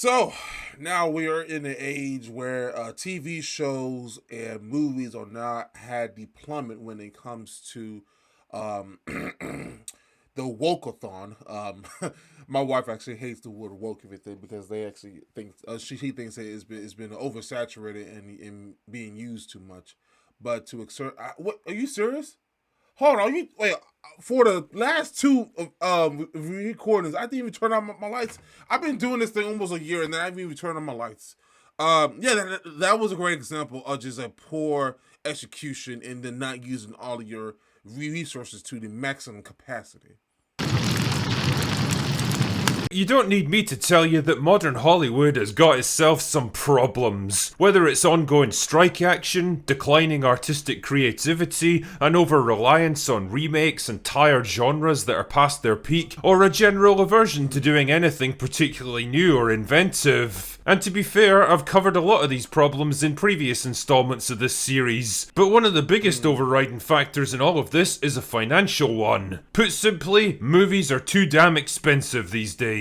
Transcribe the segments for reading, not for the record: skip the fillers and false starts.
So now we are in an age where TV shows and movies are not had the plummet when it comes to um, the wokeathon. My wife actually hates the word woke everything because they actually think she thinks it's been oversaturated and being used too much. But to exert, what are you serious? Hold on, you wait for the last two recordings. I didn't even turn on my lights. I've been doing this thing almost a year, and then I haven't even turned on my lights. Yeah, that was a great example of just a poor execution and then not using all of your resources to the maximum capacity. You don't need me to tell you that modern Hollywood has got itself some problems. Whether it's ongoing strike action, declining artistic creativity, an over-reliance on remakes and tired genres that are past their peak, or a general aversion to doing anything particularly new or inventive. And to be fair, I've covered a lot of these problems in previous installments of this series, but one of the biggest overriding factors in all of this is a financial one. Put simply, movies are too damn expensive these days.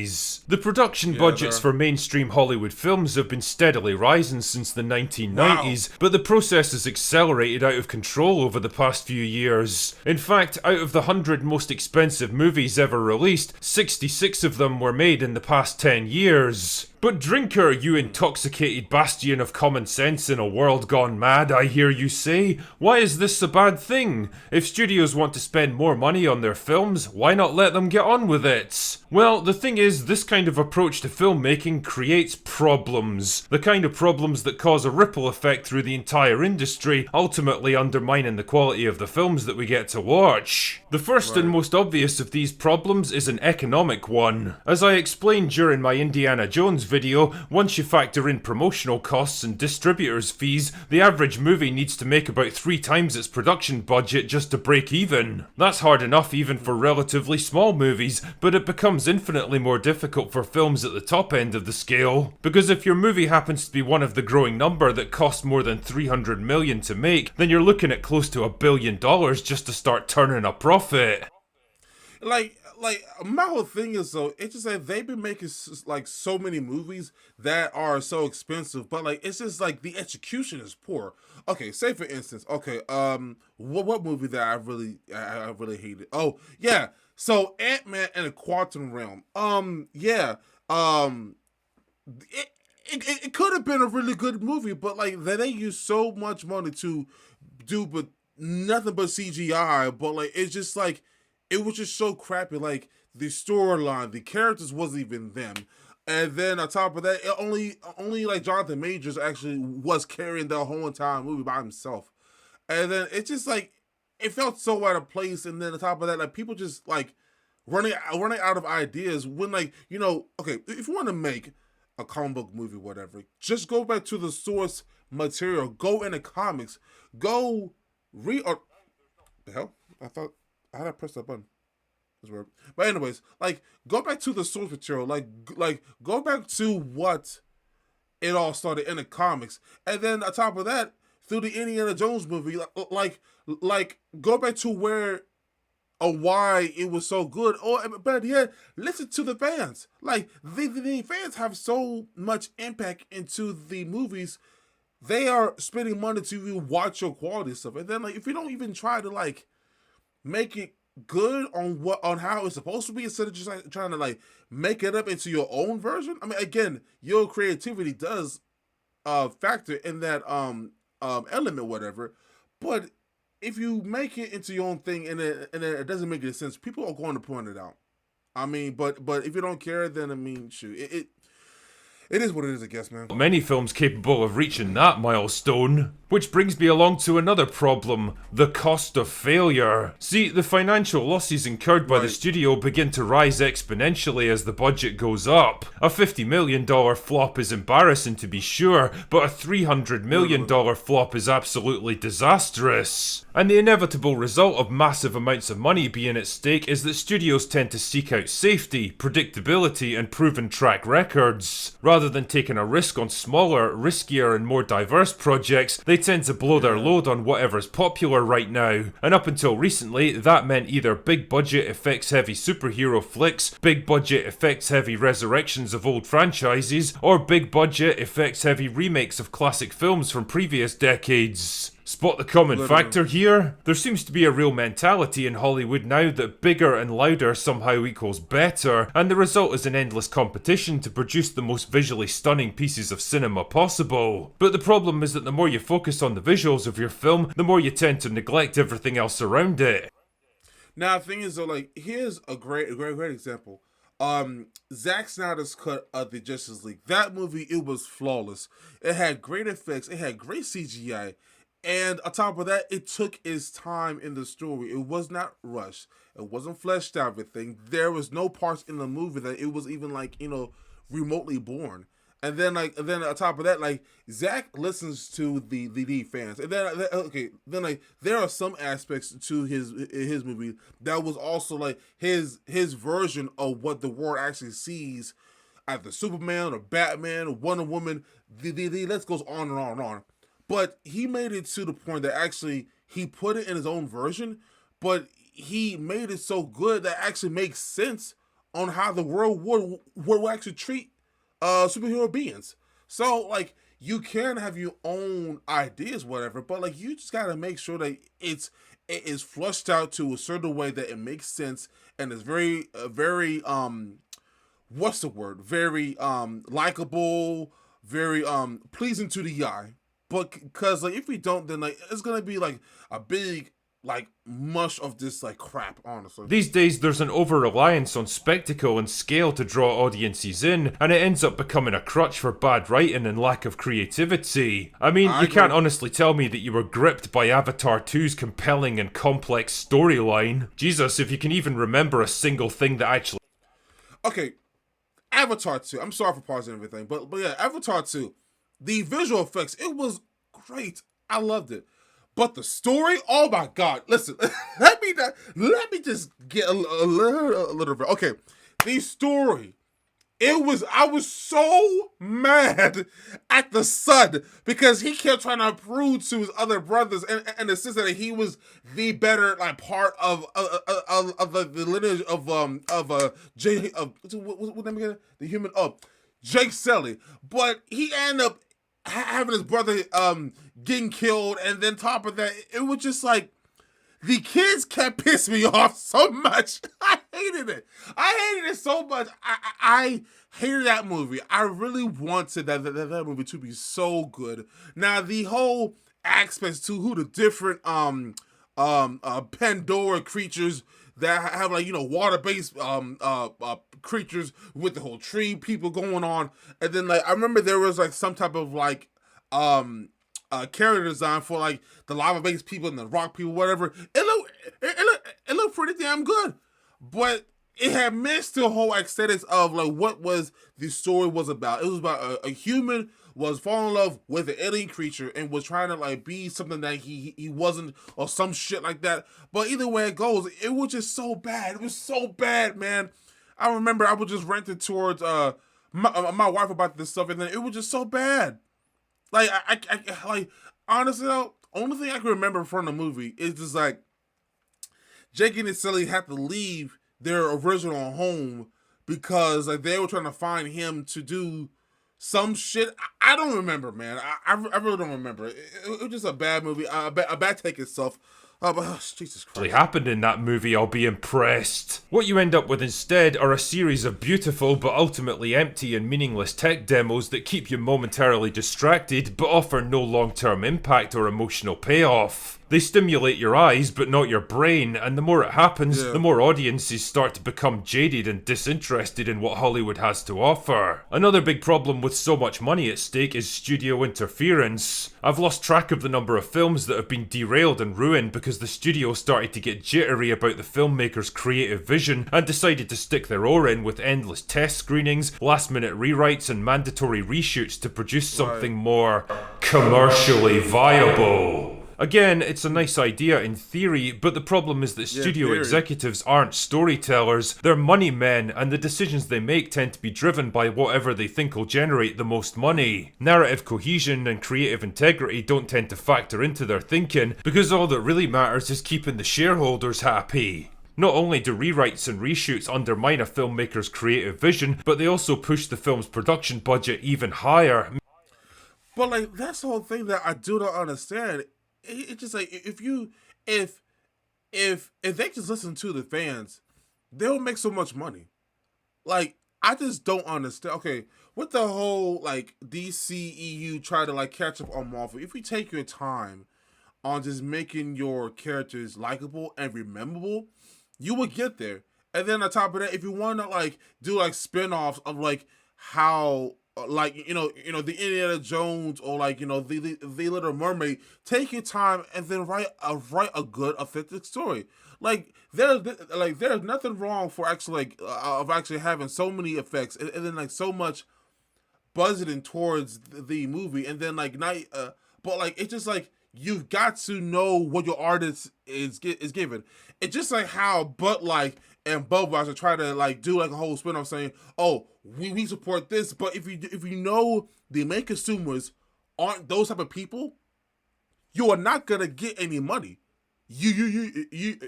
The production budgets for mainstream Hollywood films have been steadily rising since the 1990s, but the process has accelerated out of control over the past few years. In fact, out of the 100 most expensive movies ever released, 66 of them were made in the past 10 years. But drinker, you intoxicated bastion of common sense in a world gone mad, I hear you say. Why is this a bad thing? If studios want to spend more money on their films, why not let them get on with it? Well, the thing is, this kind of approach to filmmaking creates problems. The kind of problems that cause a ripple effect through the entire industry, ultimately undermining the quality of the films that we get to watch. The first and most obvious of these problems is an economic one. As I explained during my Indiana Jones video, once you factor in promotional costs and distributors' fees, the average movie needs to make about 3 times its production budget just to break even. That's hard enough even for relatively small movies, but it becomes infinitely more difficult for films at the top end of the scale. Because if your movie happens to be one of the growing number that costs more than 300 million to make, then you're looking at close to $1 billion just to start turning a profit. Like my whole thing is though, it's just like they've been making like so many movies that are so expensive, but like it's just like the execution is poor. Okay, say for instance, okay, what movie that I really hated? Oh yeah, so Ant-Man and the Quantum Realm. Yeah, it it could have been a really good movie, but like they use so much money to do, but nothing but CGI. But like it's just like it was just so crappy. Like the storyline, the characters wasn't even them. And then on top of that, it only like Jonathan Majors actually was carrying the whole entire movie by himself. And then it just like it felt so out of place. And then on top of that, like people just like running out of ideas when like okay, if you want to make a comic book movie, whatever, just go back to the source material. Go in the comics. Go read. Or the hell, I thought I had to press that button. That's weird. But anyways, like go back to the source material. Like go back to what it all started in the comics, and then on top of that, through the Indiana Jones movie, like go back to where or why it was so good. Or but yeah, listen to the fans. Like the fans have so much impact into the movies. They are spending money to even watch your quality stuff, and then like if you don't even try to like make it good on how it's supposed to be instead of just like trying to like make it up into your own version. I mean, again, your creativity does factor in that element, whatever. But if you make it into your own thing and it doesn't make any sense, people are going to point it out. I mean, but if you don't care, then I mean, shoot, it is what it is, I guess, man. Many films capable of reaching that milestone. Which brings me along to another problem, the cost of failure. See, the financial losses incurred by the studio begin to rise exponentially as the budget goes up. A $50 million flop is embarrassing to be sure, but a $300 million flop is absolutely disastrous. And the inevitable result of massive amounts of money being at stake is that studios tend to seek out safety, predictability, and proven track records, rather Rather than taking a risk on smaller, riskier, and more diverse projects, they tend to blow their load on whatever's popular right now. And up until recently, that meant either big budget, effects heavy superhero flicks, big budget, effects heavy resurrections of old franchises, or big budget, effects heavy remakes of classic films from previous decades. Spot the common factor here? There seems to be a real mentality in Hollywood now that bigger and louder somehow equals better, and the result is an endless competition to produce the most visually stunning pieces of cinema possible. But the problem is that the more you focus on the visuals of your film, the more you tend to neglect everything else around it. Now the thing is though, like here's a great example. Zack Snyder's cut of the Justice League. That movie, it was flawless. It had great effects, it had great CGI. And on top of that, it took its time in the story. It was not rushed. It wasn't fleshed out everything. There was no parts in the movie that it was even like, remotely born. And then on top of that, like Zach listens to the fans. And then there are some aspects to his movie that was also like his version of what the world actually sees, either Superman or Batman, Wonder Woman. The list goes on and on and on. But he made it to the point that actually he put it in his own version, but he made it so good that actually makes sense on how the world would actually treat superhero beings. So like you can have your own ideas, whatever, but like you just gotta make sure that it is flushed out to a certain way that it makes sense and is very what's the word? Very likable, very pleasing to the eye. But because like if we don't, then like it's gonna be like a big like mush of this like crap, honestly. These days there's an over-reliance on spectacle and scale to draw audiences in, and it ends up becoming a crutch for bad writing and lack of creativity. I mean, you can't honestly tell me that you were gripped by Avatar 2's compelling and complex storyline. Jesus, if you can even remember a single thing that actually... Okay, Avatar 2, I'm sorry for pausing everything, but yeah, Avatar 2, the visual effects, it was great. I loved it. But the story, oh my God! Listen, let me just get a little bit. Okay, the story, I was so mad at the son because he kept trying to prove to his other brothers and the sister that he was the better like part of the lineage of Jay what name again? The human Jake Sully, but he ended up having his brother getting killed, and then top of that, it was just like the kids kept pissing me off so much. I hated it so much. I hated that movie. I really wanted that movie to be so good. Now the whole aspects to who the different Pandora creatures that have like water-based creatures with the whole tree people going on, and then like I remember there was like some type of like character design for like the lava-based people and the rock people, whatever. It looked pretty damn good, but it had missed the whole aesthetics of like what was the story was about. It was about a human was falling in love with an alien creature and was trying to like be something that he wasn't or some shit like that. But either way it goes, it was just so bad. It was so bad, man. I remember I was just ranting towards my wife about this stuff, and then it was just so bad. Like I like honestly though, only thing I can remember from the movie is just like Jake and Sully had to leave their original home because like they were trying to find him to do some shit. I don't remember, man. I really don't remember. It was just a bad movie. A bad take itself. But Jesus Christ. Happened in that movie, I'll be impressed. What you end up with instead are a series of beautiful but ultimately empty and meaningless tech demos that keep you momentarily distracted but offer no long-term impact or emotional payoff. They stimulate your eyes but not your brain, and the more it happens, the more audiences start to become jaded and disinterested in what Hollywood has to offer. Another big problem with so much money at stake is studio interference. I've lost track of the number of films that have been derailed and ruined because the studio started to get jittery about the filmmaker's creative vision and decided to stick their oar in with endless test screenings, last-minute rewrites and mandatory reshoots to produce something more commercially viable. Again, it's a nice idea in theory, but the problem is that Yeah, studio theory. executives aren't storytellers, they're money men, and the decisions they make tend to be driven by whatever they think will generate the most money. Narrative cohesion and creative integrity don't tend to factor into their thinking, because all that really matters is keeping the shareholders happy. Not only do rewrites and reshoots undermine a filmmaker's creative vision, but they also push the film's production budget even higher. But like that's the whole thing that I do not understand. It's just like if if they just listen to the fans, they'll make so much money. Like I just don't understand. Okay, with the whole like DCEU try to like catch up on Marvel, if you take your time on just making your characters likable and rememberable, you would get there. And then on top of that, if you want to like do like spin-offs of like how like the Indiana Jones or like the Little Mermaid, take your time and then write a good authentic story. There's nothing wrong for actually like of actually having so many effects and then like so much budgeting towards the movie and then like not but like it's just like you've got to know what your artist is given. It's just like how but like and Budweiser try to like do like a whole spin off saying, oh, we support this, but if you know the main consumers aren't those type of people, you are not gonna get any money. You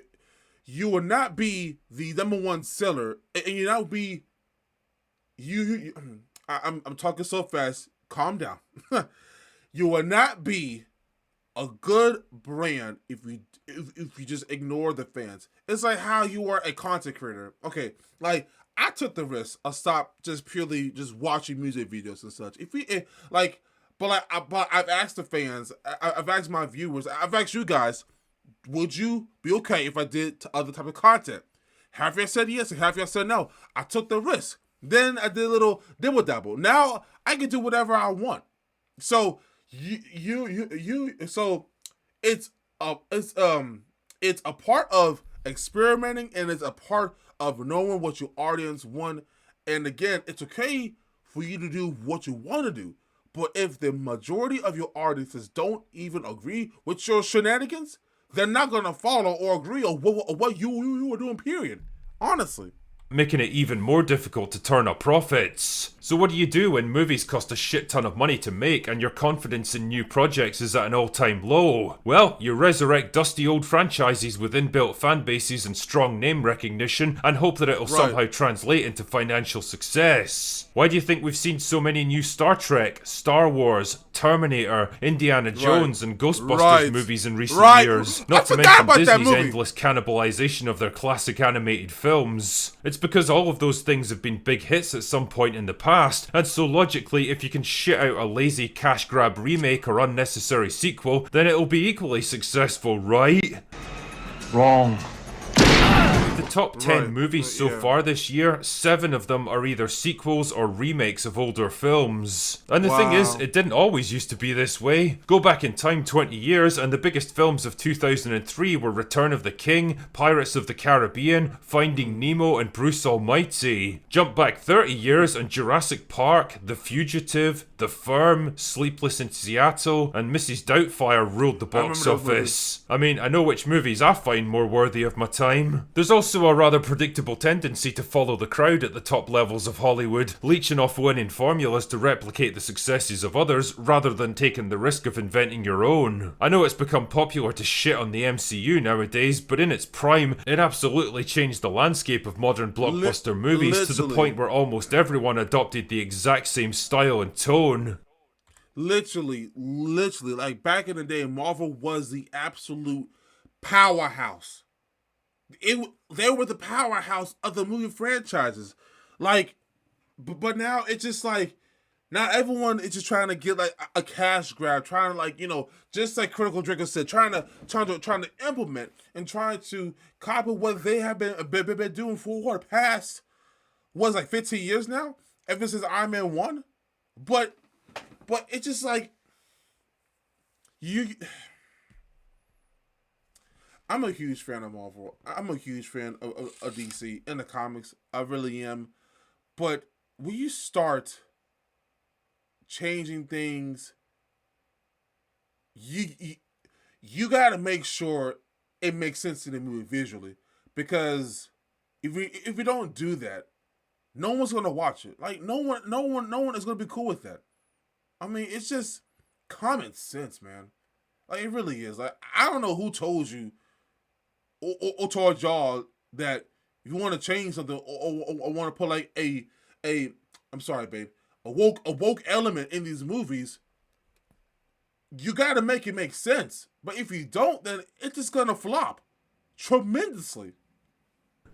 will not be the number one seller, and you not be you. I'm talking so fast. Calm down. You will not be a good brand if you just ignore the fans. It's like how you are a content creator. Okay, like I took the risk of stop just purely just watching music videos and such. Like, but I've asked the fans, I've asked my viewers, I've asked you guys, would you be okay if I did other type of content? Half of you said yes, and half of you said no. I took the risk. Then I did a little dibble dabble. Now I can do whatever I want. So so it's it's a part of experimenting and it's a part of knowing what your audience want. And again, it's okay for you to do what you want to do. But if the majority of your audiences don't even agree with your shenanigans, they're not gonna follow or agree on what you were doing. Period. Honestly. Making it even more difficult to turn up profits. So what do you do when movies cost a shit ton of money to make and your confidence in new projects is at an all-time low? Well, you resurrect dusty old franchises with inbuilt fan bases and strong name recognition and hope that it'll somehow translate into financial success. Why do you think we've seen so many new Star Trek, Star Wars, Terminator, Indiana Jones and Ghostbusters movies in recent years? Not to mention Disney's endless cannibalization of their classic animated films. It's because all of those things have been big hits at some point in the past, and so logically, if you can shit out a lazy cash grab remake or unnecessary sequel, then it'll be equally successful, right? Wrong. The top 10 movies so far this year, 7 of them are either sequels or remakes of older films. And the thing is, it didn't always used to be this way. Go back in time 20 years and the biggest films of 2003 were Return of the King, Pirates of the Caribbean, Finding Nemo and Bruce Almighty. Jump back 30 years and Jurassic Park, The Fugitive, The Firm, Sleepless in Seattle and Mrs. Doubtfire ruled the box office. I mean, I know which movies I find more worthy of my time. There's also a rather predictable tendency to follow the crowd at the top levels of Hollywood, leeching off winning formulas to replicate the successes of others rather than taking the risk of inventing your own. I know it's become popular to shit on the MCU nowadays, but in its prime, it absolutely changed the landscape of modern blockbuster movies to the point where almost everyone adopted the exact same style and tone. Literally, like back in the day, Marvel was the absolute powerhouse. They were the powerhouse of the movie franchises. Like, but now it's just like now everyone is just trying to get like a cash grab, trying to like just like Critical Drinker said, trying to implement and trying to copy what they have been doing for what the past was like 15 years now, ever since Iron Man 1. But it's just like you. I'm a huge fan of Marvel. I'm a huge fan of DC in the comics. I really am. But when you start changing things, you got to make sure it makes sense in the movie visually, because if we don't do that, no one's gonna watch it. Like no one is gonna be cool with that. I mean, it's just common sense, man. Like it really is. Like I don't know who told you or told y'all that if you want to change something or want to put like a I'm sorry, babe, a woke element in these movies, you got to make it make sense. But if you don't, then it's just gonna flop tremendously.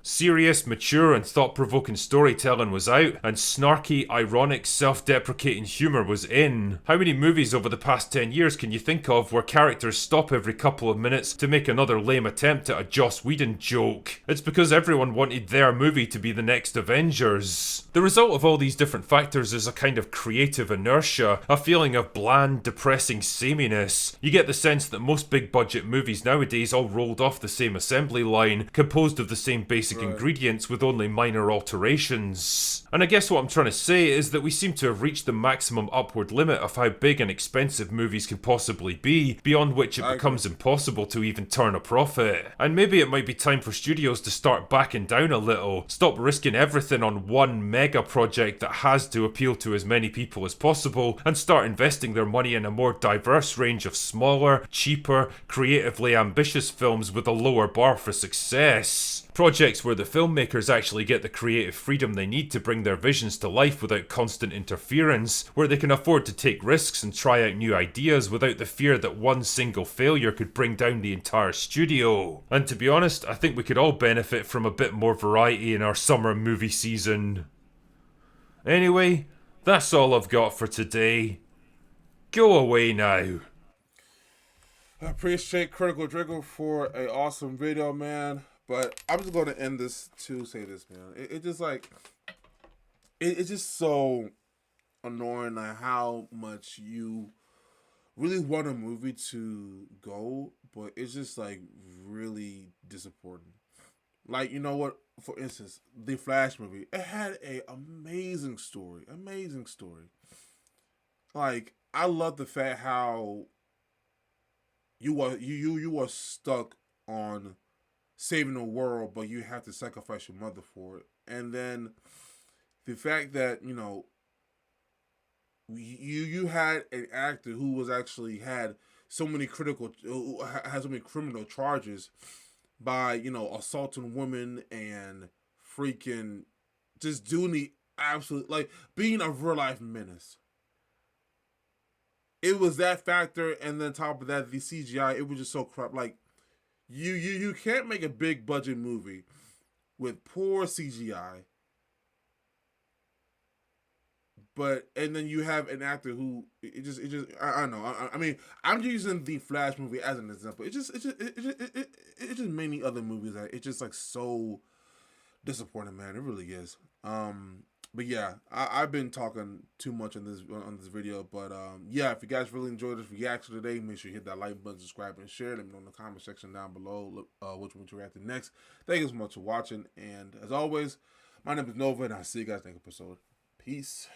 Serious, mature, and thought provoking storytelling was out, and snarky, ironic, self deprecating humour was in. How many movies over the past 10 years can you think of where characters stop every couple of minutes to make another lame attempt at a Joss Whedon joke? It's because everyone wanted their movie to be the next Avengers. The result of all these different factors is a kind of creative inertia, a feeling of bland, depressing sameness. You get the sense that most big budget movies nowadays all rolled off the same assembly line, composed of the same basic ingredients with only minor alterations. And I guess what I'm trying to say is that we seem to have reached the maximum upward limit of how big and expensive movies can possibly be, beyond which it becomes impossible to even turn a profit. And maybe it might be time for studios to start backing down a little, stop risking everything on one mega project that has to appeal to as many people as possible, and start investing their money in a more diverse range of smaller, cheaper, creatively ambitious films with a lower bar for success. Projects where the filmmakers actually get the creative freedom they need to bring their visions to life without constant interference, where they can afford to take risks and try out new ideas without the fear that one single failure could bring down the entire studio. And to be honest, I think we could all benefit from a bit more variety in our summer movie season. Anyway, that's all I've got for today. Go away now. I appreciate Critical Driggle for an awesome video, man. But I'm just going to end this to say this, man. It just like, it's just so annoying like how much you really want a movie to go, but it's just like really disappointing. Like, you know what? For instance, the Flash movie, it had a amazing story. Amazing story. Like, I love the fact how you are stuck on saving the world, but you have to sacrifice your mother for it. And then the fact that you had an actor who was actually had so many has so many criminal charges by assaulting women and freaking just doing the absolute, like, being a real life menace. It was that factor, and then top of that, the CGI, it was just so crap. Like, you can't make a big budget movie with poor CGI, and then you have an actor who it just I don't know. I mean, I'm using the Flash movie as an example. It just many other movies that it's just like so disappointing, man. It really is. But yeah, I've been talking too much on this video. But yeah, if you guys really enjoyed this reaction today, make sure you hit that like button, subscribe, and share. Let me know in the comment section down below which one to react to next. Thank you so much for watching, and as always, my name is Nova, and I'll see you guys next episode. Peace.